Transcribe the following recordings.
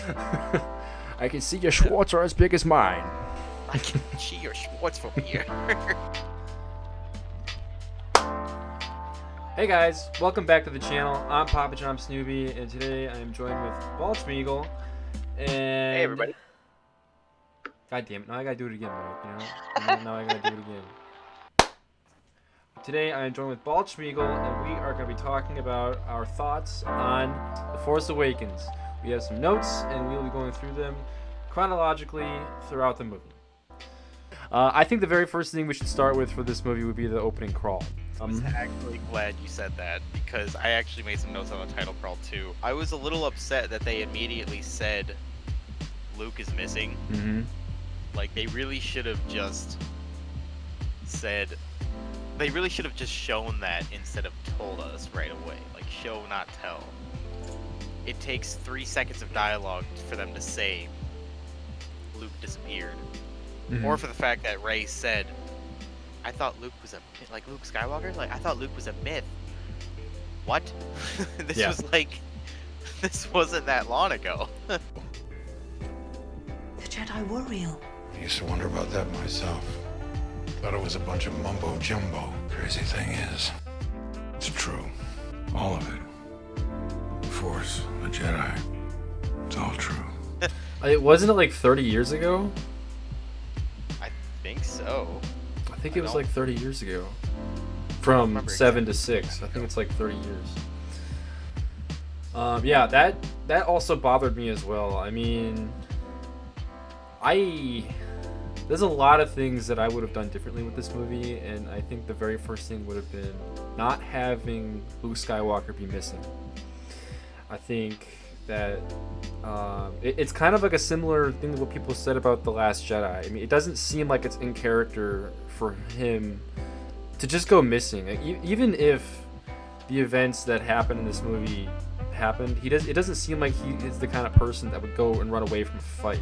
I can see your Schwartz are as big as mine. I can see your Schwartz from here. Hey guys, welcome back to the channel. I'm Papa John Snoopy, and today I am joined with Balchmeagle. And Hey everybody. God damn it! Now I gotta do it again, Mike. Now I gotta do it again. Today I am joined with Balchmeagle, and we are going to be talking about our thoughts on The Force Awakens. We have some notes, and we will be going through them chronologically throughout the movie. I think the very first thing we should start with for this movie would be the opening crawl. I was actually glad you said that, because I actually made some notes on the title crawl too. I was a little upset that they immediately said Luke is missing. Mm-hmm. Like, they really should have just said... They really should have just shown that instead of told us right away. Like, show, not tell. It takes 3 seconds of dialogue for them to say Luke disappeared. Mm-hmm. Or for the fact that Rey said, I thought Luke was a... Like, Luke Skywalker? Like, I thought Luke was a myth. What? This was like... This wasn't that long ago. The Jedi were real. I used to wonder about that myself. Thought it was a bunch of mumbo jumbo. Crazy thing is, it's true. All of it. The Force, the Jedi. It's all true. It wasn't it like 30 years ago? I think so. I think it was like 30 years ago. From 7 to 6. I think it's like 30 years. Yeah, that also bothered me as well. I mean, there's a lot of things that I would have done differently with this movie, and I think the very first thing would have been not having Luke Skywalker be missing. I think that it's kind of like a similar thing to what people said about The Last Jedi. I mean, it doesn't seem like it's in character for him to just go missing. Even if the events that happen in this movie happened, it doesn't seem like he is the kind of person that would go and run away from a fight,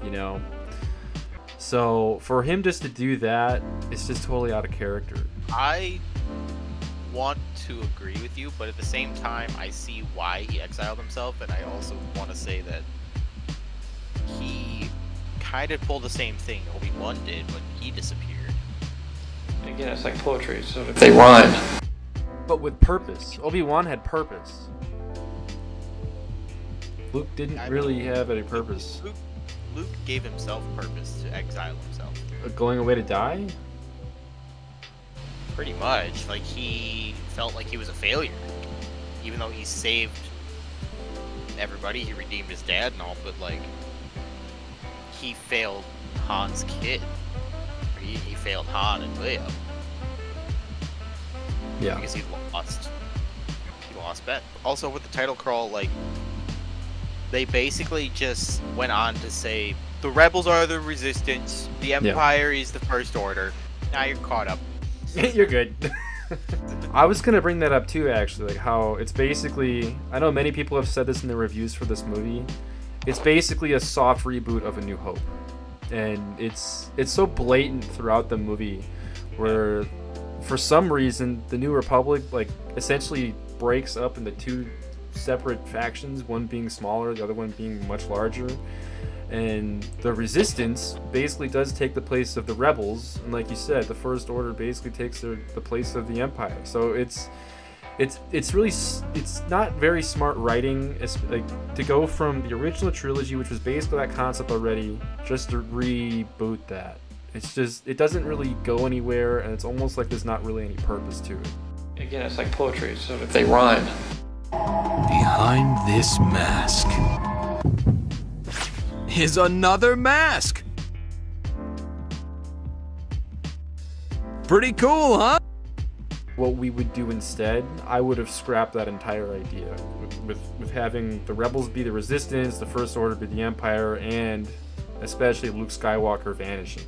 you know? So for him just to do that, it's just totally out of character. I want to agree with you, but at the same time, I see why he exiled himself, and I also want to say that he kind of pulled the same thing Obi-Wan did when he disappeared. Again, it's like poetry, so if they rhyme. But with purpose. Obi-Wan had purpose. Luke didn't really have any purpose. Luke gave himself purpose to exile himself. Going away to die? Pretty much. Like, he felt like he was a failure. Even though he saved everybody, he redeemed his dad and all, but, like, he failed Han's kid. He failed Han and Leia. Yeah. Because he lost Ben. Also, with the title crawl, like, they basically just went on to say, the rebels are the resistance, the Empire is the First Order. Now you're caught up. You're good. I was going to bring that up too, actually, like how it's basically, I know many people have said this in the reviews for this movie, it's basically a soft reboot of A New Hope. And it's so blatant throughout the movie where, for some reason, the New Republic, like, essentially breaks up into two separate factions, one being smaller, the other one being much larger, and the Resistance basically does take the place of the rebels, and like you said, the First Order basically takes the place of the Empire. So it's really, it's not very smart writing. It's like to go from the original trilogy, which was basically that concept already, just to reboot that. It's just, it doesn't really go anywhere, and it's almost like there's not really any purpose to it. Again, it's like poetry, so if they rhyme. Behind this mask is another mask. Pretty cool, huh? What we would do instead, I would have scrapped that entire idea with having the rebels be the Resistance, the First Order be the Empire, and especially Luke Skywalker vanishing.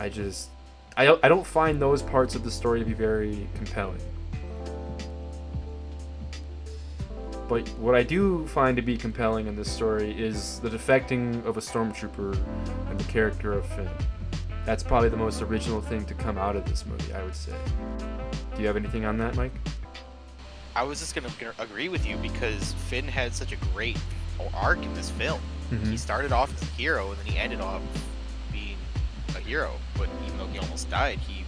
I don't find those parts of the story to be very compelling. But what I do find to be compelling in this story is the defecting of a stormtrooper and the character of Finn. That's probably the most original thing to come out of this movie, I would say. Do you have anything on that, Mike? I was just gonna agree with you, because Finn had such a great arc in this film. Mhm. He started off as a hero, and then he ended up being a hero. But even though he almost died, he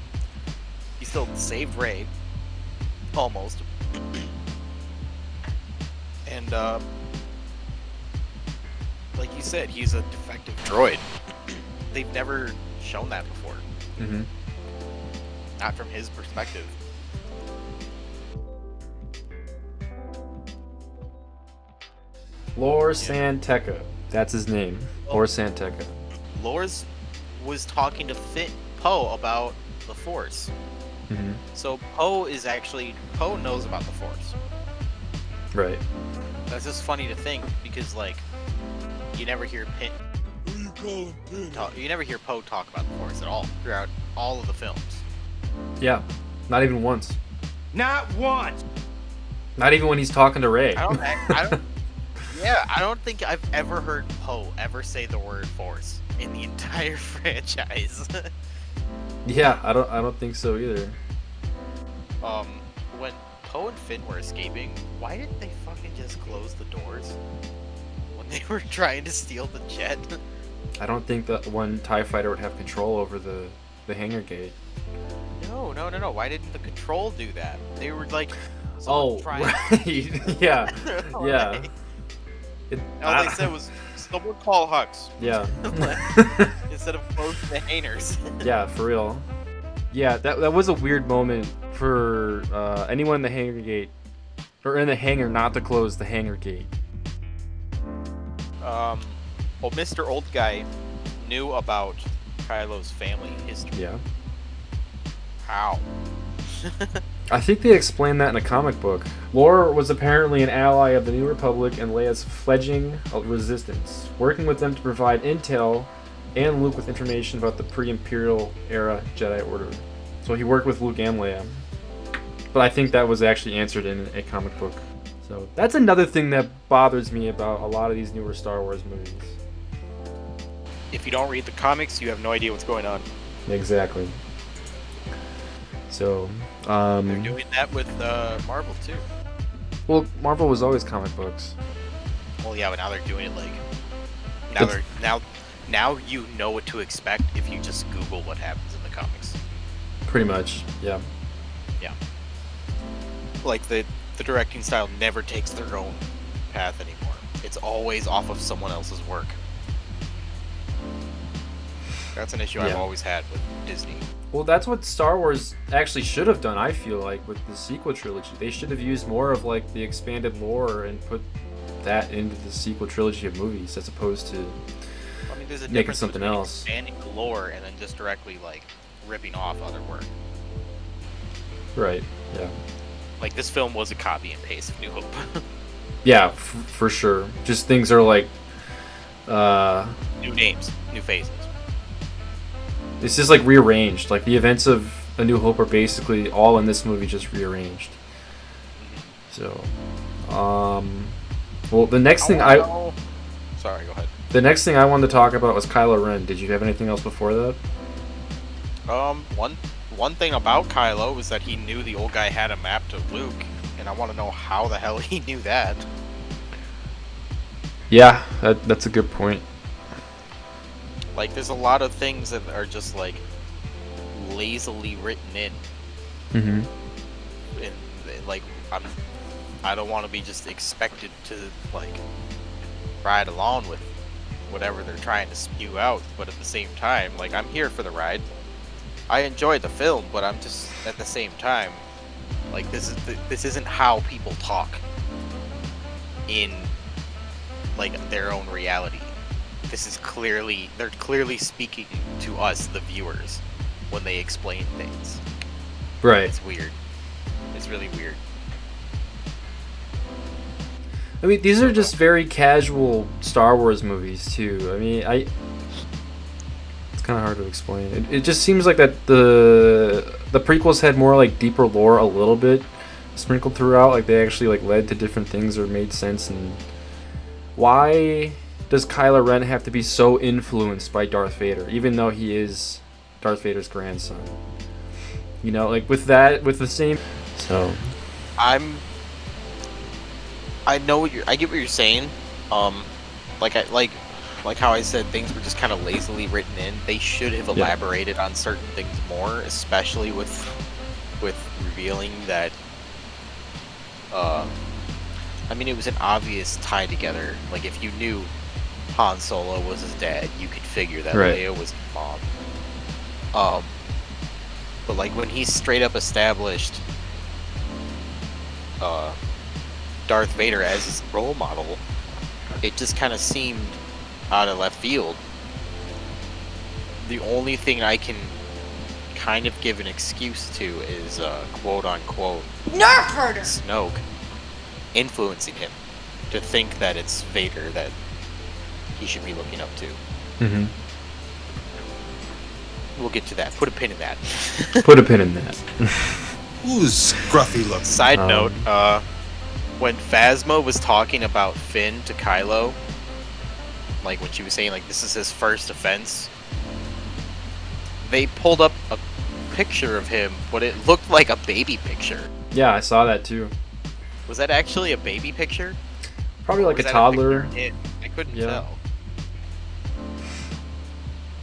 still saved Rey, almost. And like you said, he's a defective droid. They've never shown that before, Mm-hmm. not from his perspective. Lor Santeca. That's his name. Lor Santeca. Lors was talking to Poe about the Force. Mm-hmm. So Poe knows about the Force. Right. That's just funny to think because like you never hear you never hear Poe talk about the Force at all throughout all of the films. Yeah. Not even once. Not once. Not even when he's talking to Rey. I don't think I've ever heard Poe ever say the word Force in the entire franchise. Yeah, I don't think so either. When Poe and Finn were escaping, why didn't they fucking just close the doors when they were trying to steal the jet? I don't think that one TIE fighter would have control over the hangar gate. No. Why didn't the Control do that? They were like, Oh, trying. right. Yeah. Yeah. Like, It, all they said was, someone call Hux. Yeah. Instead of closing the hangars. Yeah, for real. Yeah, that was a weird moment for anyone in the hangar gate, or in the hangar, not to close the hangar gate. Well, Mr. Old Guy knew about Kylo's family history. Yeah. How? I think they explained that in a comic book. Lor was apparently an ally of the New Republic and Leia's fledgling resistance, working with them to provide intel and Luke with information about the pre-Imperial era Jedi Order. So he worked with Luke and Leia. But I think that was actually answered in a comic book. So that's another thing that bothers me about a lot of these newer Star Wars movies. If you don't read the comics, you have no idea what's going on. Exactly. So, They're doing that with Marvel too. well, Marvel was always comic books. Well, yeah, but now they're doing it like It's- now you know what to expect if you just Google what happens in the comics. Pretty much, yeah. Yeah. Like the directing style never takes their own path anymore. It's always off of someone else's work. That's an issue I've Yeah. always had with Disney. Well, that's what Star Wars actually should have done, I feel like, with the sequel trilogy. They should have used more of, like, the expanded lore and put that into the sequel trilogy of movies, as opposed to... I mean, there's a Making difference something between else. expanding the lore and then just directly like ripping off other work. Right, yeah. Like this film was a copy and paste of New Hope. Yeah, for sure. Just things are, like... New names, new phases. It's just, like, rearranged. Like, the events of A New Hope are basically all in this movie, just rearranged. So, well, the next thing Sorry, go ahead. The next thing I wanted to talk about was Kylo Ren. Did you have anything else before that? One thing about Kylo was that he knew the old guy had a map to Luke, and I want to know how the hell he knew that. Yeah, that's a good point. Like, there's a lot of things that are just like lazily written in, Mm-hmm. and like I don't want to be just expected to like ride along with whatever they're trying to spew out, but at the same time, like I'm here for the ride. I enjoyed the film, but I'm just at the same time, like this isn't how people talk in like their own reality. This is they're clearly speaking to us, the viewers, when they explain things. Right. It's weird. It's really weird. I mean, these are just very casual Star Wars movies too. I mean, it's kind of hard to explain. It just seems like that the prequels had more like deeper lore a little bit sprinkled throughout. Like they actually like led to different things or made sense. And why does Kylo Ren have to be so influenced by Darth Vader, even though he is Darth Vader's grandson? You know, like with the same. So I get what you're saying, Like how I said, things were just kind of lazily written in. They should have elaborated on certain things more, especially with revealing that. I mean, it was an obvious tie together. Like, if you knew Han Solo was his dad, you could figure that Leia was his mom. But like when he straight up established Darth Vader as his role model, it just kind of seemed out of left field. The only thing I can kind of give an excuse to is quote unquote Nerf herder! Snoke influencing him to think that it's Vader that he should be looking up to. Mm-hmm. We'll get to that. Put a pin in that. Put a pin in that. Who's scruffy looking? Side note, when Phasma was talking about Finn to Kylo, like when she was saying like this is his first offense, they pulled up a picture of him, but it looked like a baby picture. Yeah, I saw that too. Was that actually a baby picture? Probably like a Was that toddler. picture? I couldn't Yeah. tell.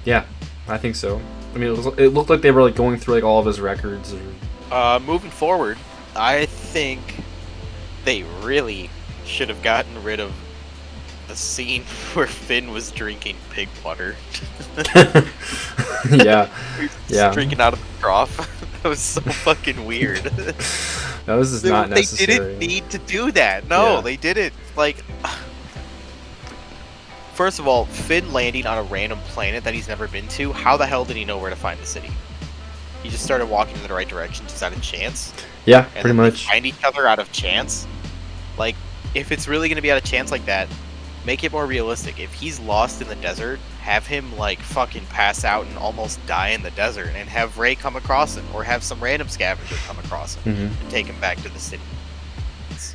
Yeah, I think so. I mean, it looked like they were like going through like all of his records. Or... Moving forward, I think they really should have gotten rid of the scene where Finn was drinking pig water. Yeah, yeah. Drinking out of the trough. That was so fucking weird. That was just not necessary. They didn't need to do that. No, Yeah. they didn't. Like, first of all, Finn landing on a random planet that he's never been to. How the hell did he know where to find the city? He just started walking in the right direction just out of chance. Yeah, And pretty then much. they find each other out of chance. Like, if it's really gonna be out of chance like that, make it more realistic. If he's lost in the desert, have him like fucking pass out and almost die in the desert, and have Rey come across him, or have some random scavenger come across him Mhm. and take him back to the city.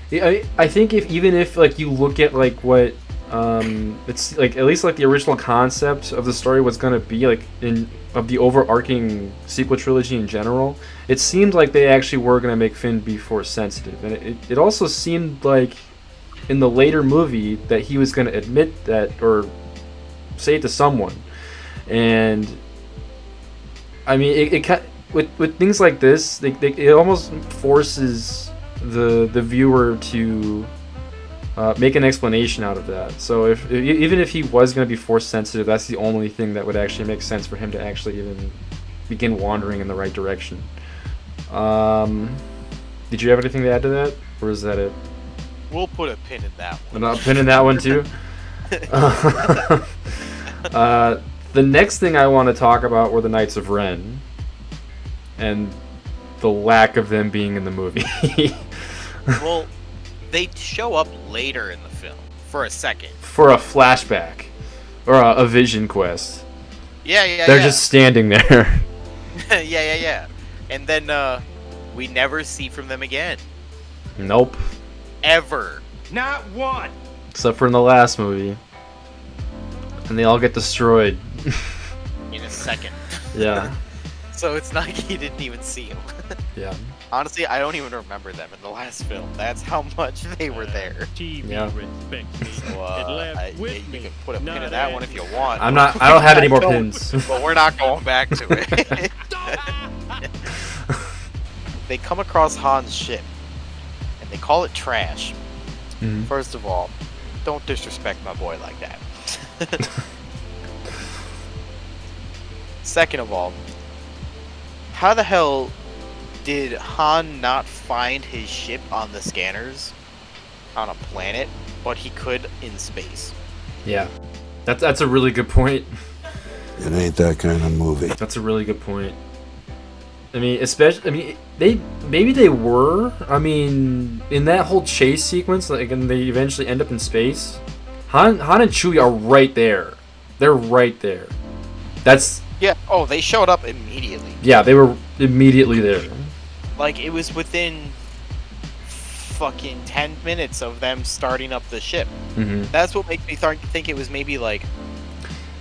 Yeah, I think even if like you look at like what it's like at least like the original concept of the story was gonna be like of the overarching sequel trilogy in general, it seemed like they actually were gonna make Finn be force sensitive, and it also seemed like in the later movie that he was gonna admit that or say it to someone, and I mean with things like this, it almost forces the viewer to make an explanation out of that. So even if he was going to be force sensitive, that's the only thing that would actually make sense for him to actually even begin wandering in the right direction. Did you have anything to add to that, or is that it? We'll put a pin in that one. I'm not pinning that one too. The next thing I want to talk about were the Knights of Ren, and the lack of them being in the movie. Well, they show up later in the film for a second. For a flashback or a vision quest. Yeah. They're just standing there. yeah. And then we never see from them again. Nope. Ever. Not one. Except for in the last movie. And they all get destroyed. In a second. Yeah. So it's not like you didn't even see them. Yeah. Honestly, I don't even remember them in the last film. That's how much they were there. TV Yeah. respects me. So, It left yeah, with you me, can put a pin not in that one at if you me. want. I don't have any more Don't, pins. But we're not going back to it. They come across Han's ship, and they call it trash. Mhm. First of all, don't disrespect my boy like that. Second of all, how the hell did Han not find his ship on the scanners on a planet, but he could in space? Yeah. That's a really good point. It ain't that kind of movie. That's a really good point. I mean, maybe they were. I mean, in that whole chase sequence, like, and they eventually end up in space. Han and Chewie are right there. They're right there. That's Yeah. Oh, they showed up immediately. yeah. They were immediately there. Like, it was within fucking 10 minutes of them starting up the ship. Hmm. That's what makes me think it was maybe like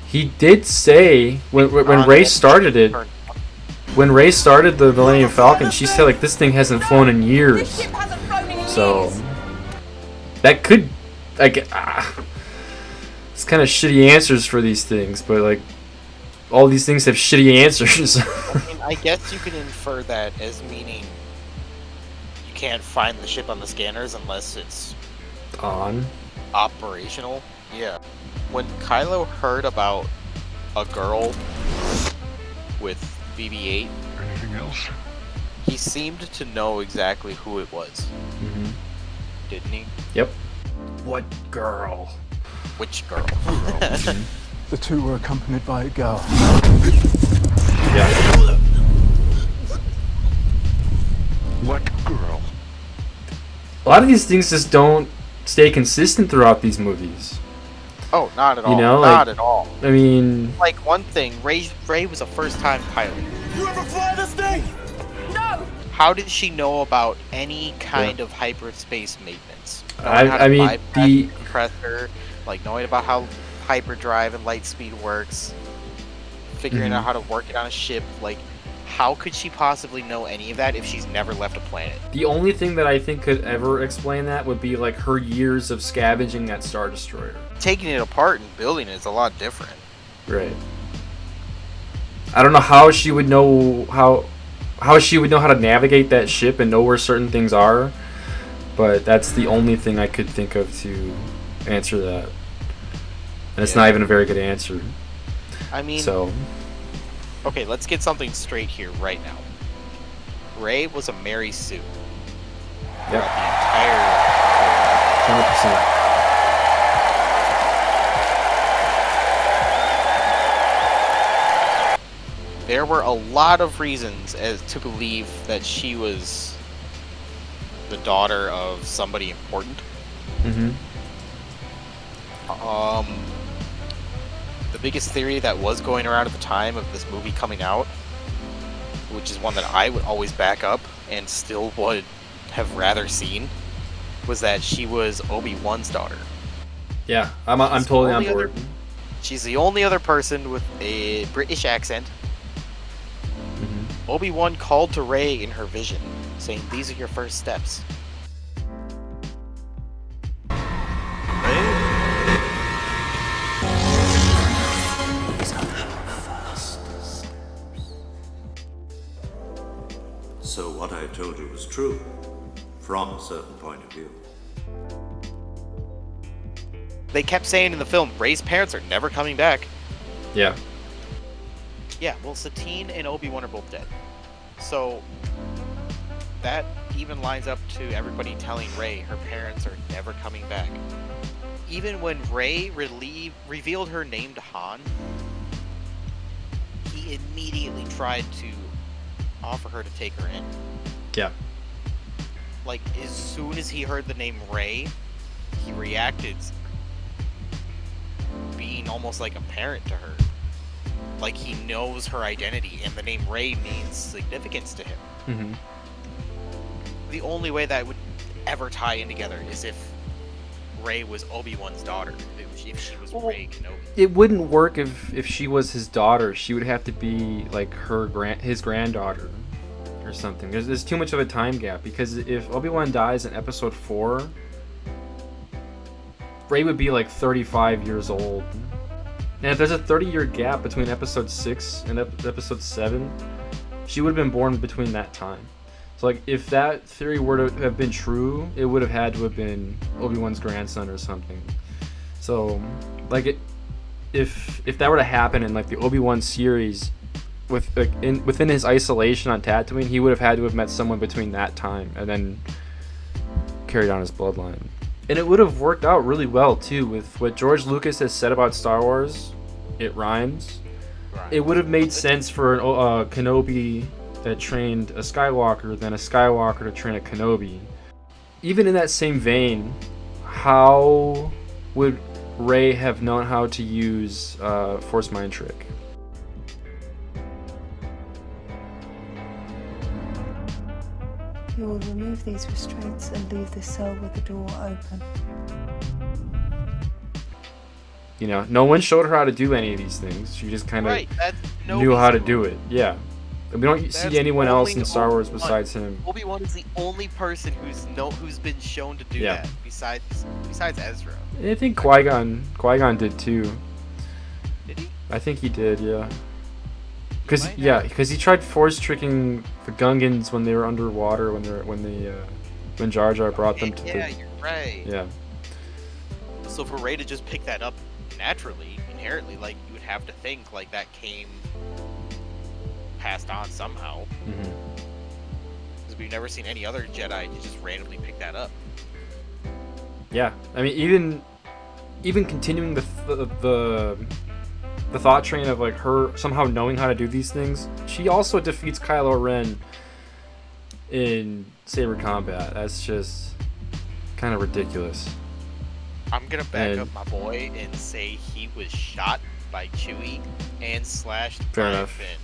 He did say when Rey started it. When Rey started the Millennium Falcon, she said like this thing hasn't flown in This years. ship hasn't flown in So years. that could like It's kind of shitty answers for these things, but like all these things have shitty answers. I mean, I guess you can infer that as meaning you can't find the ship on the scanners unless it's On. operational. Yeah. When Kylo heard about a girl with BB-8, Anything else? he seemed to know exactly who it was, Mm-hmm. didn't he? Yep. What girl? Which girl? The two were accompanied by a girl. Yeah. What girl? A lot of these things just don't stay consistent throughout these movies. Oh, not at all. You know, not like- at all. I mean, Like, one thing, Ray was a first-time pilot. You ever fly this thing? How did she know about any kind of hyperspace maintenance? I Knowing how to mean, bypass the- compressor, like knowing about how hyperdrive and light speed works, figuring Mhm. out how to work it on a ship. Like, how could she possibly know any of that if she's never left a planet? the only thing that I think could ever explain that would be like her years of scavenging that Star Destroyer. Taking it apart and building it is a lot different. Right. I don't know how she would know how she would know how to navigate that ship and know where certain things are, but that's the only thing I could think of to answer that. And it's Yeah. not even a very good answer. I mean, So, okay, let's get something straight here right now. Ray was a Mar-REY-Sue yep, throughout the entire 100%. There were a lot of reasons as to believe that she was the daughter of somebody important. Mhm. The biggest theory that was going around at the time of this movie coming out, which is one that I would always back up and still would have rather seen, was that she was Obi-Wan's daughter. Yeah, I'm totally on Only board. She's the only other person with a British accent. Mhm. Obi-Wan called to Rey in her vision, saying, "These are your first steps." So what I told you was true, from a certain point of view. They kept saying in the film, Rey's parents are never coming back. Yeah. Yeah, well, Satine and Obi-Wan are both dead. So, that even lines up to everybody telling Rey her parents are never coming back. Even when Rey revealed her name to Han, he immediately tried to offer her to take her in. Yeah. Like, as soon as he heard the name Rey, he reacted being almost like a parent to her. Like, he knows her identity, and the name Rey means significance to him. Mm-hmm. The only way that would ever tie in together is if Rey was Obi-Wan's daughter. If she was Well, Rey Kenobi. It wouldn't work if she was his daughter. She would have to be like his granddaughter or something. There's too much of a time gap, because if Obi-Wan dies in episode 4, Rey would be like 35 years old. And if there's a 30-year gap between episode 6 and episode 7, she would have been born between that time. So like, if that theory were to have been true, it would have had to have been Obi-Wan's grandson or something. So like, if that were to happen in like the Obi-Wan series, within his isolation on Tatooine, he would have had to have met someone between that time and then carried on his bloodline. And it would have worked out really well too with what George Lucas has said about Star Wars. It rhymes. Right. It would have made sense for a Kenobi that trained a Skywalker than a Skywalker to train a Kenobi. Even in that same vein, how would Rey have known how to use Force Mind Trick? You will remove these restraints and leave this cell with the door open. You know, no one showed her how to do any of these things. She just kind of Right, that's knew how to Kenobi's do it. Yeah. We don't That's see anyone else in only Star Wars Obi-Wan. besides him. Obi-Wan is the only person who's been shown to do Yeah. that besides Ezra. I think Qui-Gon did too. Did he? I think he did, yeah. might have. Because he tried force tricking the Gungans when they were underwater when Jar Jar brought them to Yeah, the you're right. yeah. So for Rey to just pick that up naturally, inherently, like you would have to think like that came passed on somehow. Mhm. Because we've never seen any other Jedi to just randomly pick that up. Yeah, I mean, even continuing the thought train of like her somehow knowing how to do these things, she also defeats Kylo Ren in saber combat. That's just kind of ridiculous. I'm gonna back And- up my boy and say he was shot by Chewie and slashed Fair by enough. Finn.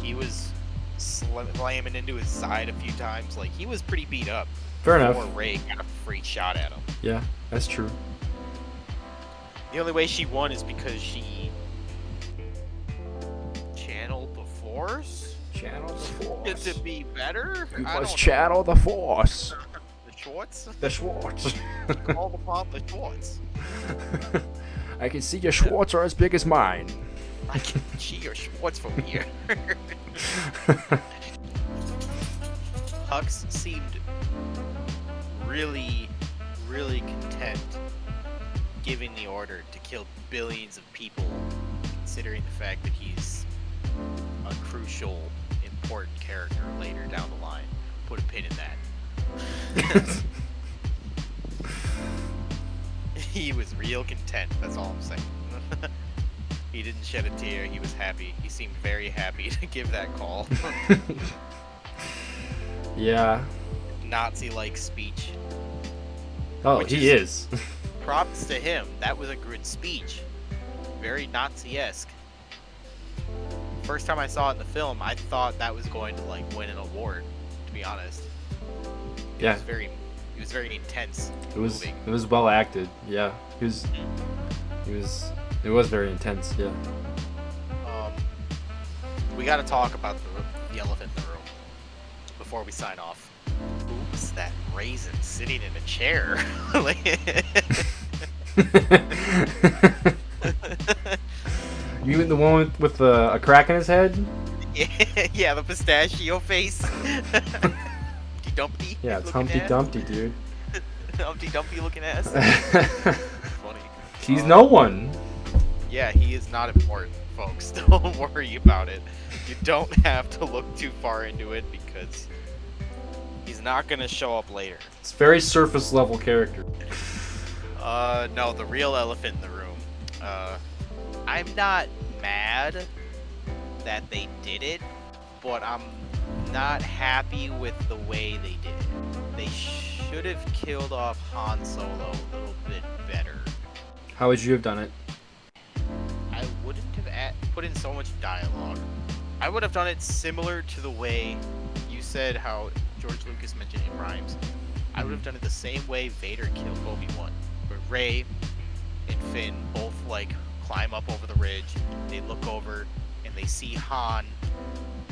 He was slamming into his side a few times. Like he was pretty beat up. Fair enough. Before Rey got a free shot at him. Yeah, that's true. The only way she won is because she channeled the Force. Channel the Force. To be better. You I must don't channel the Force. know. The Schwartz. The Schwartz. All about the Schwartz. I can see your Schwartz are as big as mine. I can see your Schwartz from here. Hux seemed really, really content giving the order to kill billions of people, considering the fact that he's a crucial, important character later down the line. Put a pin in that. He was real content, that's all I'm saying. He didn't shed a tear, he was happy. He seemed very happy to give that call. Yeah. Nazi-like speech. Oh, Which he is- is. Props to him, that was a good speech. Very Nazi-esque. First time I saw it in the film, I thought that was going to like win an award, to be honest. Yeah. It was very intense. It was moving. well acted. Yeah. It was very intense. Yeah. We gotta talk about the elephant in the room before we sign off. Who's that raisin sitting in a chair? You mean the one with a crack in his head? Yeah, the pistachio face. Humpty Dumpty. Yeah, it's looking Humpty ass. Dumpty, dude. Humpty Dumpty looking ass. Funny. He's no one. Yeah, he is not important, folks. Don't worry about it. You don't have to look too far into it because he's not gonna show up later. It's very surface level character. No, the real elephant in the room. I'm not mad that they did it, but I'm not happy with the way they did it. They should have killed off Han Solo a little bit better. How would you have done it? I wouldn't have put in so much dialogue. I would have done it similar to the way you said how George Lucas mentioned it rhymes. I would have done it the same way Vader killed Obi-Wan, where Rey and Finn both like climb up over the ridge. They look over and they see Han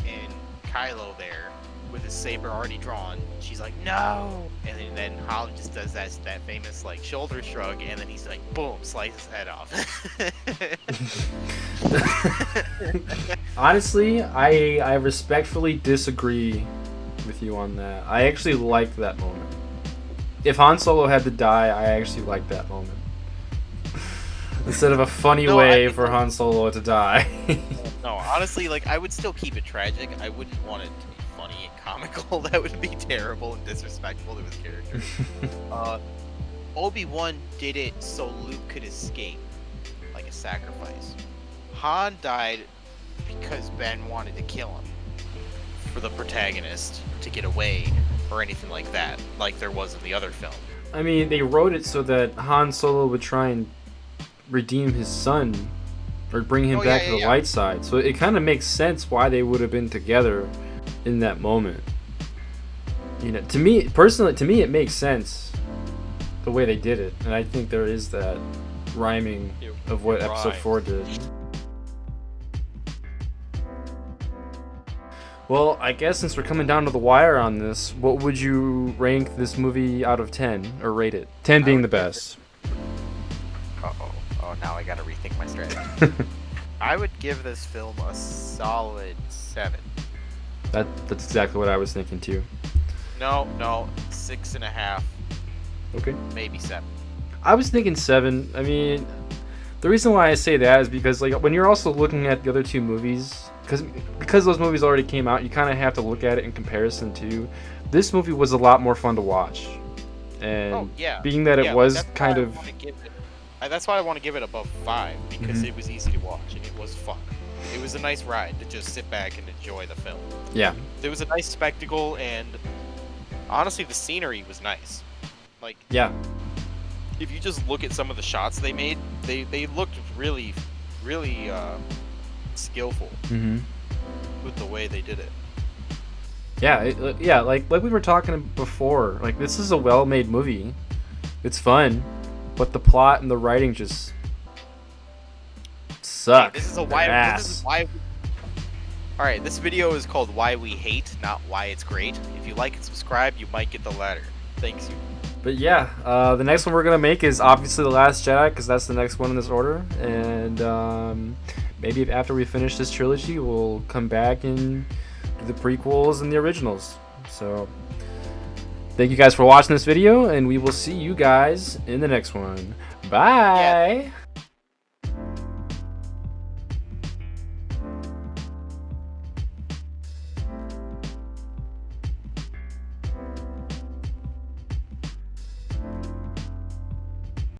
and Kylo there with his saber already drawn. She's like, no! And then Han just does that famous like shoulder shrug, and then he's like, boom, slices his head off. Honestly, I respectfully disagree with you on that. I actually liked that moment. If Han Solo had to die, I actually liked that moment. Instead of a funny No, way I think for Han Solo to die. No, honestly, like I would still keep it tragic. I wouldn't want it to be funny and comical. That would be terrible and disrespectful to his character. Obi-Wan did it so Luke could escape, like a sacrifice. Han died because Ben wanted to kill him for the protagonist to get away or anything like that, like there was in the other film. I mean, they wrote it so that Han Solo would try and redeem his son or bring him back to the light side. So it kind of makes sense why they would have been together in that moment. You know, to me personally, it makes sense the way they did it, and I think there is that rhyming of what Episode 4 did. Well, I guess since we're coming down to the wire on this, what would you rank this movie out of 10 or rate it? 10 being the best. Oh, now I gotta rethink my strategy. I would give this film a solid 7. That's exactly what I was thinking too. No, 6.5. Okay. Maybe 7. I was thinking 7. I mean, the reason why I say that is because like when you're also looking at the other two movies, because those movies already came out, you kind of have to look at it in comparison to. This movie was a lot more fun to watch, and being that it was kind of. That's why I want to give it above 5 because it was easy to watch and it was fun. It was a nice ride to just sit back and enjoy the film. Yeah. It was a nice spectacle, and honestly, the scenery was nice. Like, yeah. If you just look at some of the shots they made, they looked really, really skillful with the way they did it. Yeah, like we were talking before. Like, this is a well-made movie. It's fun, but the plot and the writing just suck. Hey, this is why. All right, this video is called "Why We Hate," not "Why It's Great." If you like and subscribe, you might get the latter. Thanks you. But yeah, the next one we're gonna make is obviously The Last Jedi, because that's the next one in this order. And maybe after we finish this trilogy, we'll come back and do the prequels and the originals. So thank you guys for watching this video, and we will see you guys in the next one. Bye. Yeah.